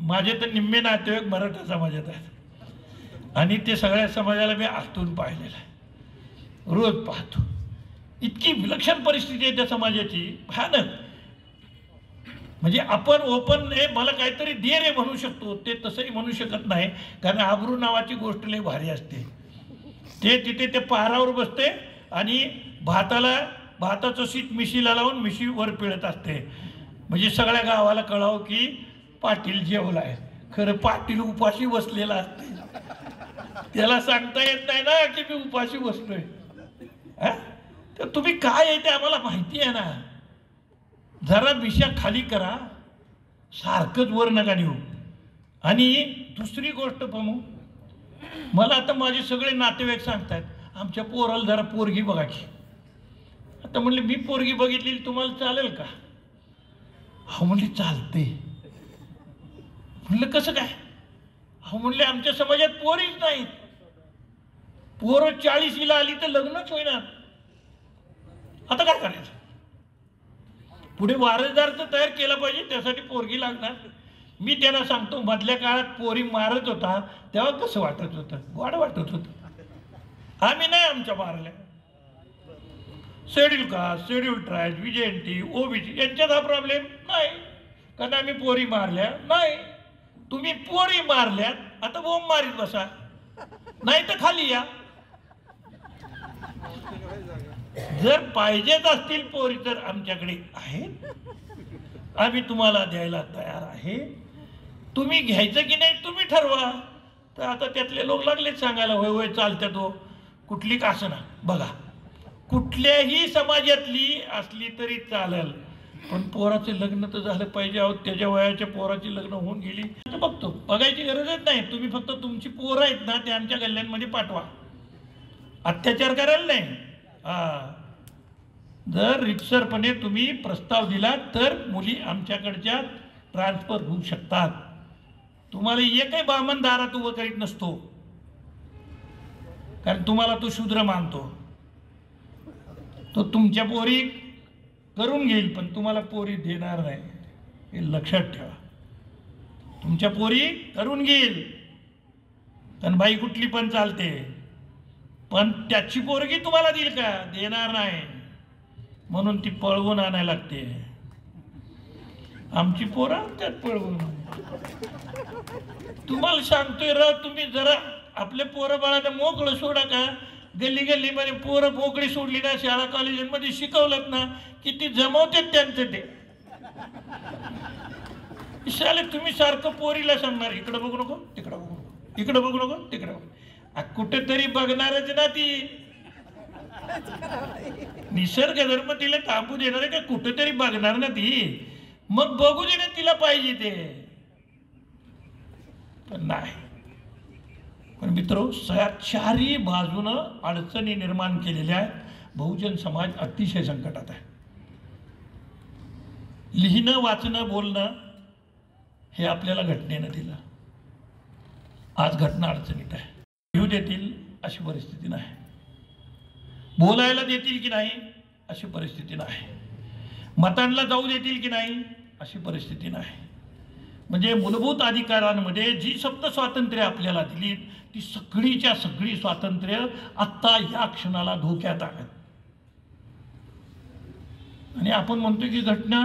माझे तर निम्मे नातेवाईक मराठा समाजात आहेत आणि ते सगळ्या समाजाला मी आतून पाहिलेलं आहे, रोज पाहतो. इतकी विलक्षण परिस्थिती आहे त्या समाजाची, भयानक. म्हणजे आपण ओपन हे मला काहीतरी दे रे म्हणू शकतो, ते तसंही म्हणू शकत नाही, कारण आबरू नावाची गोष्ट लई भारी असते. ते तिथे ते पारावर बसते आणि भाताचं शीट मिशीला लावून मिशी वर पिळत असते. म्हणजे सगळ्या गावाला कळावं की पाटील जेवला आहे. खरं पाटील उपाशी बसलेला असते, त्याला सांगता येत नाही ना की मी उपाशी बसलोय. तर तुम्ही काय आहे ते आम्हाला माहिती आहे ना. जरा मिशा खाली करा, सारखंच वर नका नेऊ. आणि दुसरी गोष्ट पाहू, मला आता माझे सगळे नातेवाईक सांगतात आमच्या पोराला जरा पोरगी बघा की. आता म्हणले मी पोरगी बघितली तुम्हाला चालेल का? हा म्हणले चालते. म्हणलं कसं काय? हा म्हणले आमच्या समाजात पोरीच नाहीत. पोरं 40ला आली तर लग्नच होईना. आता काय करायचं? पुढे वारसदार तर तयार केला पाहिजे, त्यासाठी पोरगी लागणार. मी त्यांना सांगतो, मधल्या काळात पोरी मारत होता तेव्हा कसं वाटत होतं? वाढ वाटत होतं. आम्ही नाही आमच्या मारल्या. Schedule caste, schedule tribe, VJNT, OBC यांच्यात हा प्रॉब्लेम नाही, कारण आम्ही पोरी मारल्या नाही. तुम्ही पोरी मारल्यात, आता बोंब मारीत बसा, नाही तर खाली या. जर पाहिजेच असतील पोरी तर आमच्याकडे आहेत, आम्ही तुम्हाला द्यायला तयार आहे. तुम्ही घ्यायचं की नाही तुम्ही ठरवा. तर आता त्यातले लोक लागलेच सांगायला होय होय चालत्या तो कुठली का असं ना. बघा, कुठल्याही समाजातली असली तरी चालेल, पण पोराचे लग्न तर झालं पाहिजे. अहो त्याच्या वयाच्या पोराची लग्न होऊन गेली तर बघतो, बघायची गरजच नाही. तुम्ही फक्त तुमची पोरं आहेत ना ते आमच्या गल्ल्यांमध्ये पाठवा, अत्याचार करायला नाही. जर रितसरपणे तुम्ही प्रस्ताव दिला तर मुली आमच्याकडच्या ट्रान्सफर होऊ शकतात. तुम्हाला एकही बामण दारात उभं करीत नसतो, कारण तुम्हाला तो शूद्र मानतो. तो तुमच्या पोरी करून घेईल पण तुम्हाला पोरी देणार नाही, हे लक्षात ठेवा. तुमच्या पोरी करून घेईल, कारण बाई कुठली पण चालते, पण त्याची पोरगी तुम्हाला देईल का? देणार नाही. म्हणून ती पळवून आणायला लागते. आमची पोरं त्यात पळवून. तुम्हाला सांगतोय राव, तुम्ही जरा आपल्या पोरं बाळाला मोकळं सोडा का. गल्ली गल्लीमध्ये पोरं मोकळी सोडली ना, शाळा कॉलेजांमध्ये शिकवलं ना, किती जमवतात त्यांचं ते. शाळे तुम्ही सारखं पोरीला सांगणार इकडं बघू नको, तिकडं बघू नको, इकडं बघू नको, तिकडं बघू. कुठेतरी बघणारच ना ती. निसर्ग धर्म तिला थांबू देणार आहे का? कुठेतरी बघणार ना ती. मग बघू दे ना तिला पाहिजे ते, पण नाही. पण मित्रो, चारही बाजूनं अडचणी निर्माण केलेल्या आहेत. बहुजन समाज अतिशय संकटात आहे. लिहिणं, वाचणं, बोलणं हे आपल्याला घटनेनं दिलं. आज घटना अडचणीत आहे. येऊ देतील अशी परिस्थिती नाही, बोलायला देतील की नाही अशी परिस्थिती नाही, मतांना जाऊ देतील की नाही अशी परिस्थिती नाही. म्हणजे मूलभूत अधिकारांमध्ये जी सप्त स्वातंत्र्य आपल्याला दिली ती सगळीच्या सगळी स्वातंत्र्य आत्ता या क्षणाला धोक्यात आहेत. आणि आपण म्हणतो की घटना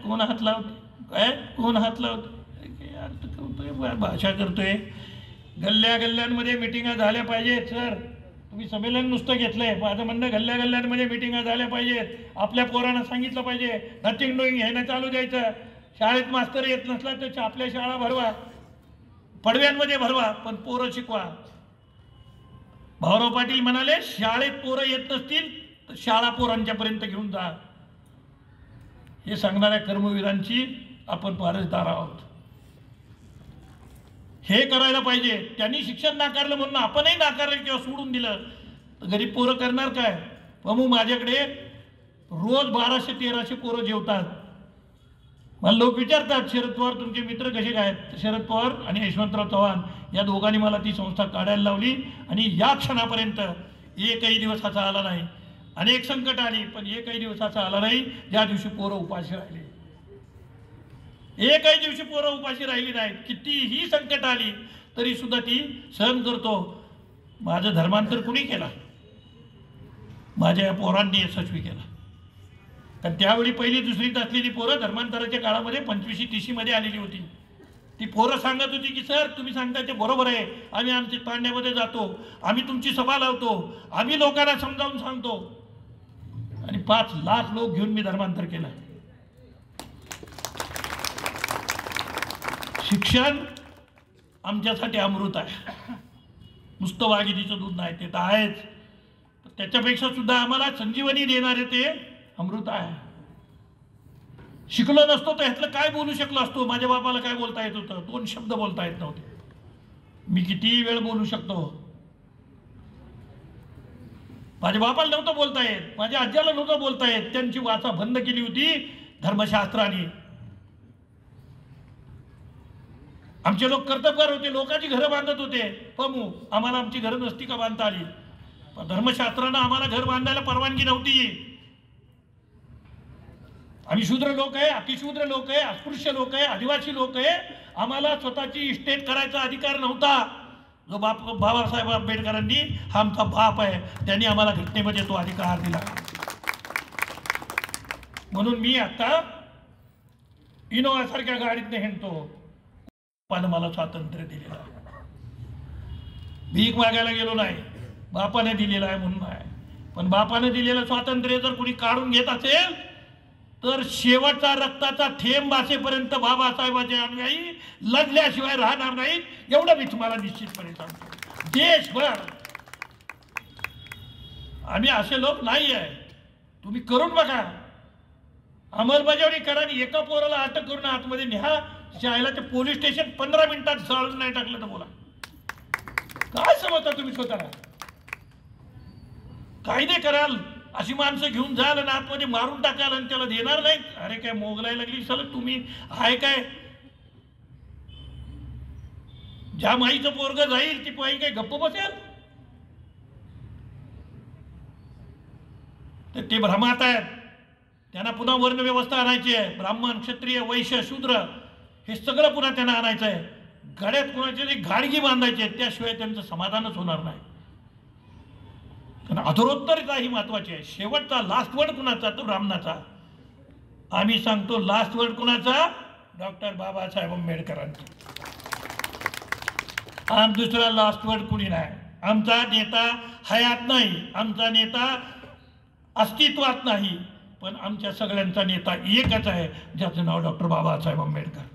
कोण हात लावते, कोण हात लावते, अर्थ करतोय, भाषा करतोय. गल्ल्या गल्ल्यांमध्ये मिटिंगा झाल्या पाहिजेत. सर, तुम्ही संमेलन नुसतं घेतलंय, माझं म्हणणं गल्ल्या गल्ल्यांमध्ये मिटिंगा झाल्या पाहिजेत. आपल्या पोरांना सांगितलं पाहिजे नथिंग डुईंग हे नाही चालू द्यायचं. शाळेत मास्तर येत नसला तर आपल्या शाळा भरवा, पडव्यांमध्ये भरवा, पण पोरं शिकवा. भाऊराव पाटील म्हणाले शाळेत पोरं येत नसतील तर शाळा पोरांच्यापर्यंत घेऊन जा. हे सांगणाऱ्या कर्मवीरांची आपण वारसदार आहोत. हे करायला पाहिजे. त्यांनी शिक्षण नाकारलं म्हणून आपणही नाकारलं किंवा सोडून दिलं तर गरीब पोरं करणार काय? मग माझ्याकडे रोज 1200-1300 पोरं जेवतात. मला लोक विचारतात शरद पवार तुमचे मित्र कसे काय? शरद पवार आणि यशवंतराव चव्हाण या दोघांनी मला ती संस्था काढायला लावली आणि या क्षणापर्यंत एकही दिवस असा आला नाही. अनेक संकट आली पण एकही दिवस असा आला नाही ज्या दिवशी पोरं उपाशी राहिले. एकही दिवशी पोरं उपाशी राहिली नाहीत. कितीही संकट आली तरी सुद्धा ती सहन करतो. माझं धर्मांतर कुणी केला? माझ्या या पोरांनी यशस्वी केला. कारण त्यावेळी पहिली दुसरीत असलेली पोरं धर्मांतराच्या काळामध्ये 25-30 मध्ये आलेली होती. ती पोरं सांगत होती की सर तुम्ही सांगताय ते बरोबर आहे, आम्ही आमच्या तांड्यामध्ये जातो, आम्ही तुमची सभा लावतो, आम्ही लोकांना समजावून सांगतो. आणि 5 लाख लोक घेऊन मी धर्मांतर केलं. शिक्षण आमच्यासाठी अमृत आहे, नुसतं वाघिणीचं दूध नाही, ते तर आहेच. त्याच्यापेक्षा सुद्धा आम्हाला संजीवनी देणारे ते अमृत आहे. शिकलो नसतो तर ह्यातलं काय बोलू शकलो असतो? माझ्या बापाला काय बोलता येत होतं? 2 शब्द बोलता येत नव्हते. मी किती वेळ बोलू शकतो? माझ्या बापाला नव्हतं बोलता येत, माझ्या आज्याला नव्हतं बोलता येत. त्यांची वाचा बंद केली होती धर्मशास्त्राने. आमचे लोक कर्तबगार होते, लोकांची घरं बांधत होते. पण आम्हाला आमची घरं नसती का बांधता आली? पण धर्मशास्त्रानं आम्हाला घर बांधायला परवानगी नव्हती. आम्ही शूद्र लोक आहे, अतिशूद्र लोक आहे, अस्पृश्य लोक आहे, आदिवासी लोक आहे. आम्हाला स्वतःची इस्टेट करायचा अधिकार नव्हता. जो बाबासाहेब आंबेडकरांनी हा आमचा बाप आहे, त्यांनी आम्हाला घटनेमध्ये तो अधिकार दिला. म्हणून मी आता इनोवा सारख्या गाडीतनं हिंडतो. बापानं मला स्वातंत्र्य दिलेलं आहे. भीक मागायला गेलो नाही, बापाने दिलेलं आहे म्हणून आहे. पण बापाने दिलेलं स्वातंत्र्य जर कोणी काढून घेत असेल तर शेवटचा रक्ताचा थेंब वाचेपर्यंत बाबासाहेबांचे अनुयायी लढल्याशिवाय राहणार नाहीत, एवढं मी तुम्हाला निश्चितपणे सांगतो. देशभर आम्ही असे लोक नाही आहे. तुम्ही करून बघा. अंमलबजावणी करा आणि एका पोराला अटक करून आतमध्ये न्या, शाळेला ते पोलीस स्टेशन 15 मिनिटात जाळून नाही टाकलं तर बोला काय समजता तुम्ही स्वतःला? कायदे कराल, अशी माणसं घेऊन जाल आणि आतमध्ये मारून टाकाल आणि त्याला देणार नाही? अरे काय मोगलाई लागली सलग तुम्ही आहे काय? ज्या माईचं पोरग जाईल ती बाई काय गप्प बसेल? तर ते भ्रमात आहेत. त्यांना पुन्हा वर्ण व्यवस्था आणायची आहे. ब्राह्मण, क्षत्रिय, वैश्य, शूद्र हे सगळं पुन्हा त्यांना आणायचं आहे. गड्यात कुणाची गाडगी बांधायची आहे, त्याशिवाय त्यांचं समाधानच होणार नाही. कारण अधरोत्तरता ही महत्वाची आहे. शेवटचा लास्ट वर्ड कुणाचा? तो ब्राह्मणाचा. आम्ही सांगतो लास्ट वर्ड कुणाचा? डॉक्टर बाबासाहेब आंबेडकरांचा. आणि दुसरा लास्ट वर्ड कुणी नाही. आमचा नेता हयात नाही, आमचा नेता अस्तित्वात नाही, पण आमच्या सगळ्यांचा नेता एकच आहे, ज्याचं नाव डॉक्टर बाबासाहेब आंबेडकर.